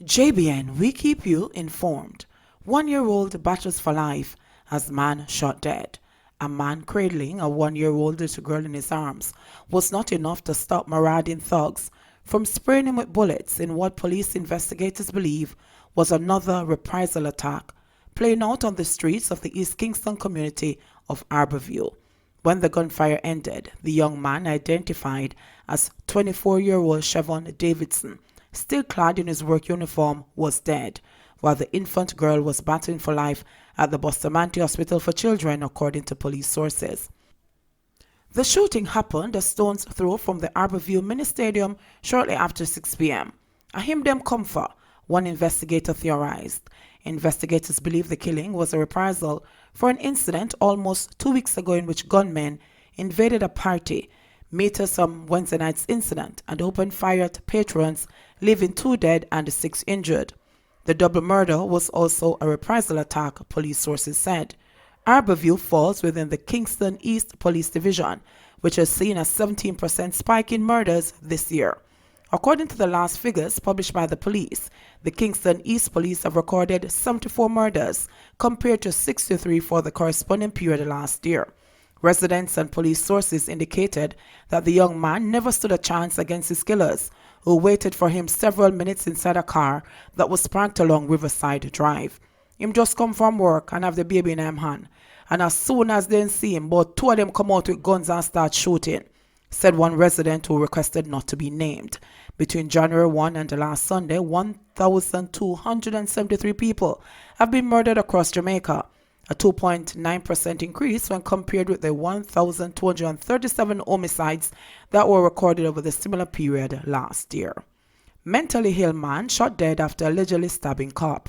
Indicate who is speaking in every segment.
Speaker 1: JBN, we keep you informed. 1-year-old battles for life as man shot dead. A man cradling a 1-year-old little girl in his arms was not enough to stop marauding thugs from spraying him with bullets in what police investigators believe was another reprisal attack playing out on the streets of the East Kingston community of Arborview. When the gunfire ended, the young man, identified as 24-year-old Chevon Davidson, still clad in his work uniform, was dead, while the infant girl was battling for life at the Bustamante Hospital for Children, according to police sources. The shooting happened a stone's throw from the Arborview Mini Stadium shortly after 6 p.m. A him them comfort, one investigator theorized. Investigators believe the killing was a reprisal for an incident almost 2 weeks ago in which gunmen invaded a party, meters from Wednesday night's incident, and opened fire at patrons, leaving 2 dead and 6 injured. The double murder was also a reprisal attack, police sources said. Arborview falls within the Kingston East Police Division, which has seen a 17% spike in murders this year. According to the last figures published by the police, the Kingston East Police have recorded 74 murders compared to 63 for the corresponding period last year. Residents and police sources indicated that the young man never stood a chance against his killers, who waited for him several minutes inside a car that was parked along Riverside Drive. Him just come from work and have the baby in him hand, and as soon as they see him, both 2 of them come out with guns and start shooting, said one resident who requested not to be named. Between January 1 and the last Sunday, 1,273 people have been murdered across Jamaica, a 2.9% increase when compared with the 1,237 homicides that were recorded over the similar period last year. Mentally ill man shot dead after allegedly stabbing cop.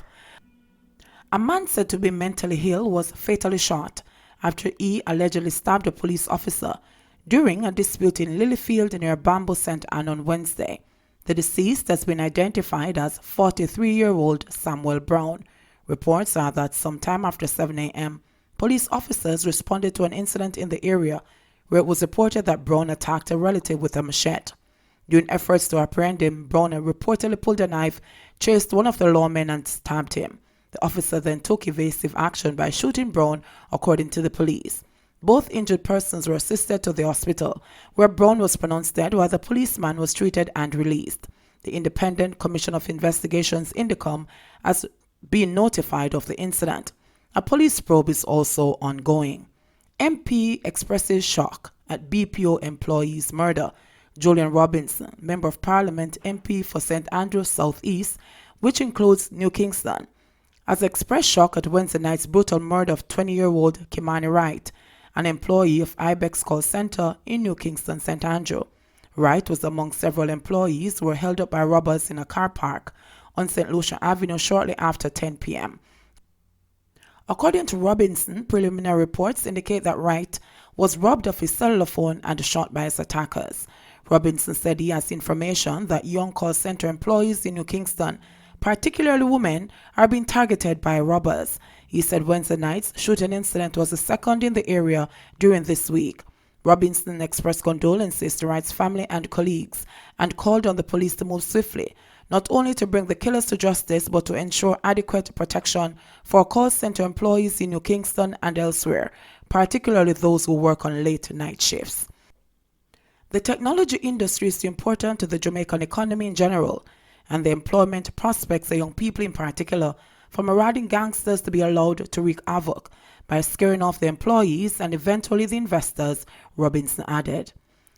Speaker 1: A man said to be mentally ill was fatally shot after he allegedly stabbed a police officer during a dispute in Lilyfield near Bamboo St. Anne on Wednesday. The deceased has been identified as 43-year-old Samuel Brown. Reports are that sometime after 7 a.m., police officers responded to an incident in the area where it was reported that Brown attacked a relative with a machete. During efforts to apprehend him, Brown reportedly pulled a knife, chased one of the lawmen, and stabbed him. The officer then took evasive action by shooting Brown, according to the police. Both injured persons were assisted to the hospital, where Brown was pronounced dead while the policeman was treated and released. The Independent Commission of Investigations, INDECOM, has been notified of the incident. A police probe is also ongoing. MP expresses shock at BPO employee's murder. Julian Robinson, Member of Parliament MP for St. Andrews South East, which includes New Kingston, has expressed shock at Wednesday night's brutal murder of 20-year-old Kimani Wright, an employee of Ibex Call Center in New Kingston, St. Andrew. Wright was among several employees who were held up by robbers in a car park on St. Lucia Avenue shortly after 10 p.m. According to Robinson, preliminary reports indicate that Wright was robbed of his cellular phone and shot by his attackers. Robinson said he has information that young call center employees in New Kingston, particularly women, are being targeted by robbers. He said Wednesday night's shooting incident was the second in the area during this week. Robinson expressed condolences to Wright's family and colleagues and called on the police to move swiftly, not only to bring the killers to justice, but to ensure adequate protection for call center employees in New Kingston and elsewhere, particularly those who work on late night shifts. The technology industry is important to the Jamaican economy in general, and the employment prospects of young people in particular, for marauding gangsters to be allowed to wreak havoc by scaring off the employees and eventually the investors, Robinson added.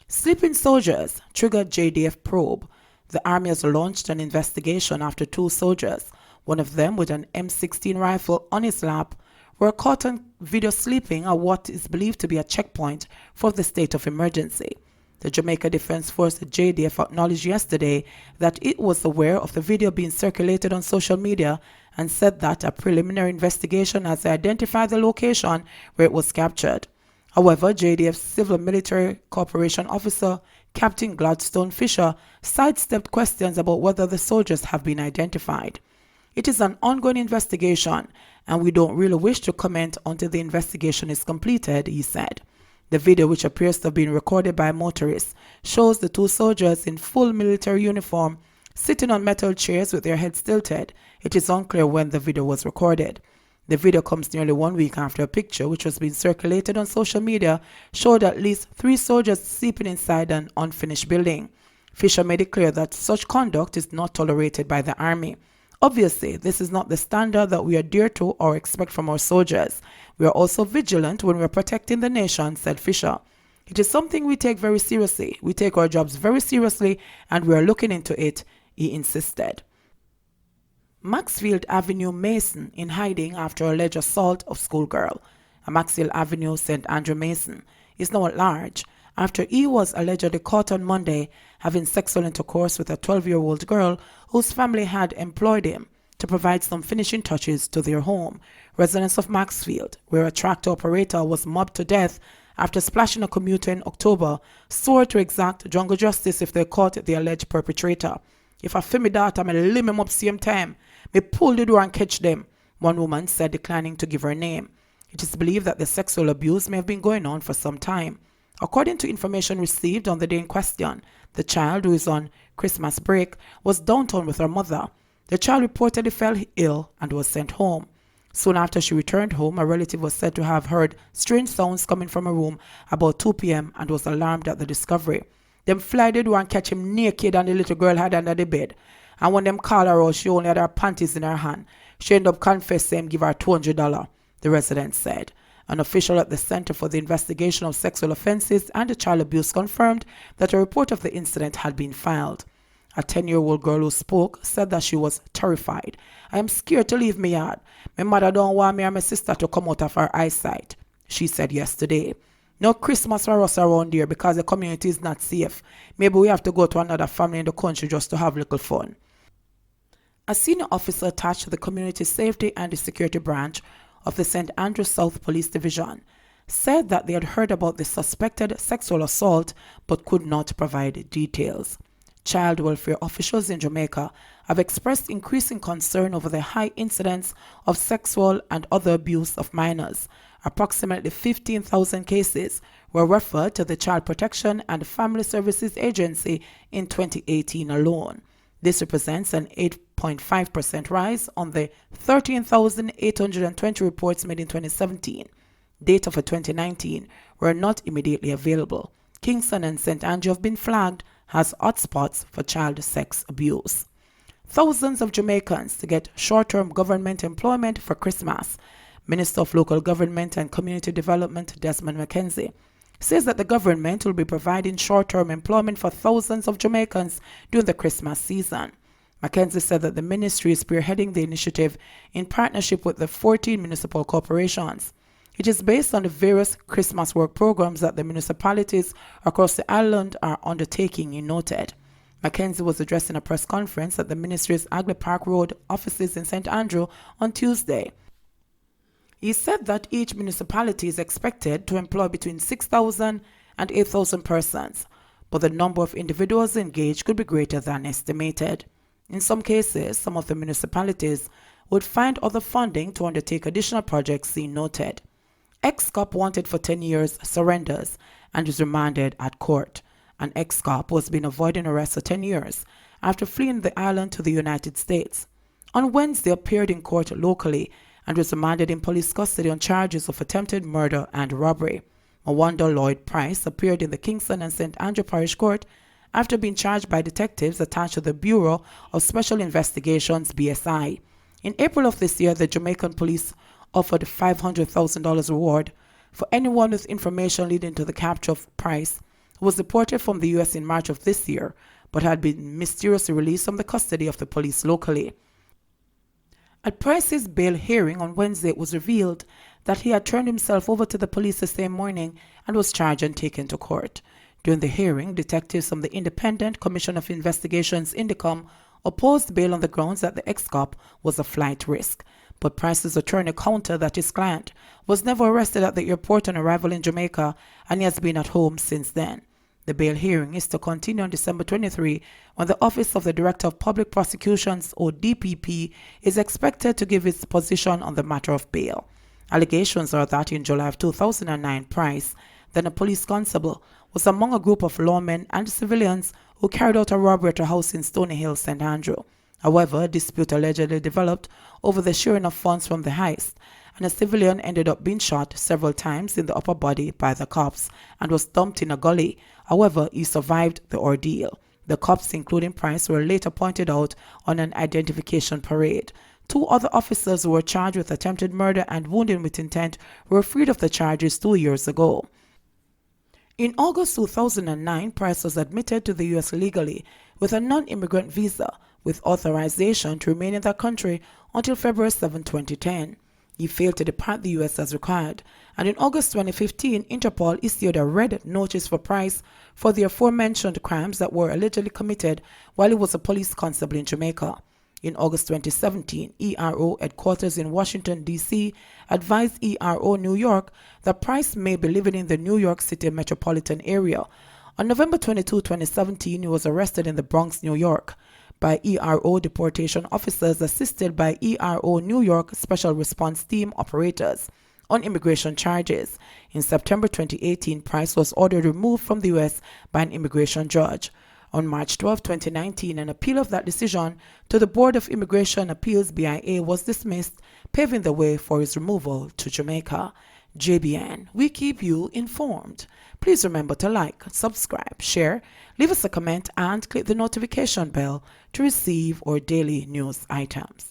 Speaker 1: Sleeping soldiers triggered JDF probe. The army has launched an investigation after 2 soldiers, one of them with an M16 rifle on his lap, were caught on video sleeping at what is believed to be a checkpoint for the state of emergency. The Jamaica Defense Force JDF acknowledged yesterday that it was aware of the video being circulated on social media and said that a preliminary investigation has identified the location where it was captured. However, JDF's Civil Military Corporation officer, Captain Gladstone Fisher, sidestepped questions about whether the soldiers have been identified. It is an ongoing investigation, and we don't really wish to comment until the investigation is completed, he said. The video, which appears to have been recorded by motorists, shows the 2 soldiers in full military uniform sitting on metal chairs with their heads tilted. It is unclear when the video was recorded. The video comes nearly 1 week after a picture, which was being circulated on social media, showed at least 3 soldiers sleeping inside an unfinished building. Fisher made it clear that such conduct is not tolerated by the Army. Obviously, this is not the standard that we adhere to or expect from our soldiers. We are also vigilant when we are protecting the nation, said Fisher. It is something we take very seriously. We take our jobs very seriously, and we are looking into it, he insisted. Maxfield Avenue Mason in hiding after alleged assault of schoolgirl. A Maxfield Avenue St. Andrew Mason is now at large after he was allegedly caught on Monday having sexual intercourse with a 12-year-old girl whose family had employed him to provide some finishing touches to their home. Residents of Maxfield, where a tractor operator was mobbed to death after splashing a commuter in October, swore to exact jungle justice if they caught the alleged perpetrator. If I feel me daughter, I limb him up same time. Me pull the door and catch them, one woman said, declining to give her name. It is believed that the sexual abuse may have been going on for some time. According to information received on the day in question, the child, who is on Christmas break, was downtown with her mother. The child reportedly fell ill and was sent home. Soon after she returned home, a relative was said to have heard strange sounds coming from a room about 2 p.m. and was alarmed at the discovery. Them fly the door and catch him naked and the little girl had under the bed. And when them call her out, she only had her panties in her hand. She ended up confessing him give her $200, the resident said. An official at the Center for the Investigation of Sexual Offenses and Child Abuse confirmed that a report of the incident had been filed. A 10-year-old girl who spoke said that she was terrified. I am scared to leave my yard. My mother don't want me and my sister to come out of her eyesight, she said yesterday. No Christmas for us around here because the community is not safe. Maybe we have to go to another family in the country just to have little fun. A senior officer attached to the Community Safety and Security Branch of the St. Andrew South Police Division said that they had heard about the suspected sexual assault but could not provide details. Child welfare officials in Jamaica have expressed increasing concern over the high incidence of sexual and other abuse of minors. Approximately 15,000 cases were referred to the Child Protection and Family Services Agency in 2018 alone. This represents an 8.5% rise on the 13,820 reports made in 2017. Data for 2019 were not immediately available. Kingston and St. Andrew have been flagged as hotspots for child sex abuse. Thousands of Jamaicans to get short-term government employment for Christmas. Minister of Local Government and Community Development Desmond McKenzie says that the government will be providing short-term employment for thousands of Jamaicans during the Christmas season. McKenzie said that the ministry is spearheading the initiative in partnership with the 14 municipal corporations. It is based on the various Christmas work programs that the municipalities across the island are undertaking, he noted. McKenzie was addressing a press conference at the ministry's Agley Park Road offices in St. Andrew on Tuesday. He said that each municipality is expected to employ between 6,000 and 8,000 persons, but the number of individuals engaged could be greater than estimated. In some cases, some of the municipalities would find other funding to undertake additional projects, he noted. Ex-cop wanted for 10 years surrenders and is remanded at court. An ex-cop was been avoiding arrest for 10 years after fleeing the island to the United States. On Wednesday, appeared in court locally and was remanded in police custody on charges of attempted murder and robbery. Mawanda Lloyd Price appeared in the Kingston and St. Andrew Parish Court after being charged by detectives attached to the Bureau of Special Investigations (BSI). In April of this year, the Jamaican police offered a $500,000 reward for anyone with information leading to the capture of Price, who was deported from the U.S. in March of this year, but had been mysteriously released from the custody of the police locally. At Price's bail hearing on Wednesday, it was revealed that he had turned himself over to the police the same morning and was charged and taken to court. During the hearing, detectives from the Independent Commission of Investigations (INDECOM) opposed bail on the grounds that the ex-cop was a flight risk. But Price's attorney countered that his client was never arrested at the airport on arrival in Jamaica and he has been at home since then. The bail hearing is to continue on December 23 when the Office of the Director of Public Prosecutions, or DPP, is expected to give its position on the matter of bail. Allegations are that in July of 2009, Price, then a police constable, was among a group of lawmen and civilians who carried out a robbery at a house in Stony Hill, St. Andrew. However, a dispute allegedly developed over the sharing of funds from the heist, and a civilian ended up being shot several times in the upper body by the cops and was dumped in a gully. However, he survived the ordeal. The cops, including Price, were later pointed out on an identification parade. 2 other officers who were charged with attempted murder and wounding with intent were freed of the charges 2 years ago. In August 2009, Price was admitted to the U.S. legally with a non-immigrant visa with authorization to remain in that country until February 7, 2010. He failed to depart the U.S. as required, and in August 2015, Interpol issued a red notice for Price for the aforementioned crimes that were allegedly committed while he was a police constable in Jamaica. In August 2017, ERO headquarters in Washington, D.C. advised ERO New York that Price may be living in the New York City metropolitan area. On November 22, 2017, he was arrested in the Bronx, New York, by ERO deportation officers assisted by ERO New York Special Response Team operators on immigration charges. In September 2018, Price was ordered removed from the U.S. by an immigration judge. On March 12, 2019, an appeal of that decision to the Board of Immigration Appeals BIA was dismissed, paving the way for his removal to Jamaica. JBN, we keep you informed. Please remember to like, subscribe, share, leave us a comment, and click the notification bell to receive our daily news items.